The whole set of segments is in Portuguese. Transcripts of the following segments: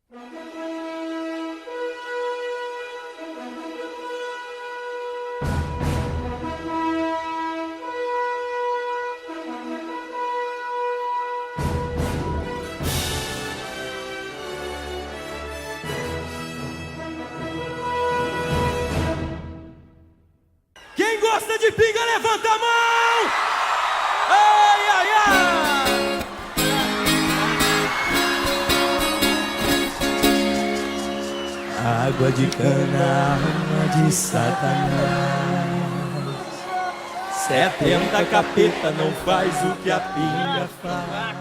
Quem gosta de pinga, levanta a mão! Ai, ai, ai! Água de cana, alma de Satanás. 70 capeta não faz o que a pinga faz.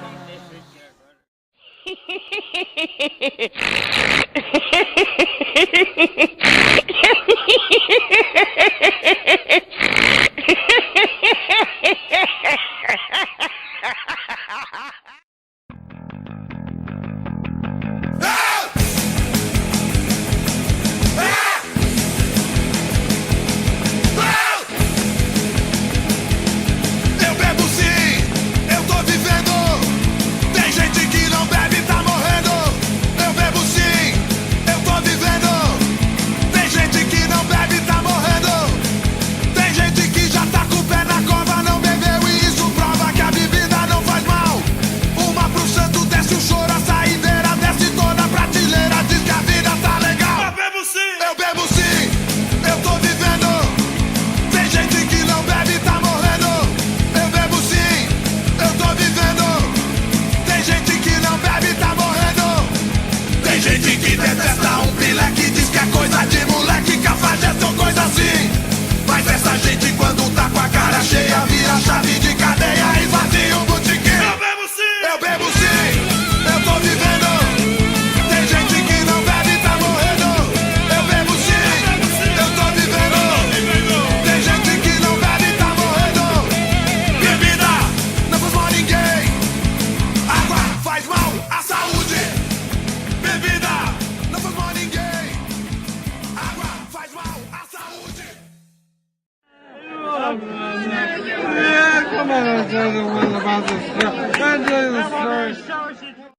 Come on, I tell you one about this show. I tell you the story.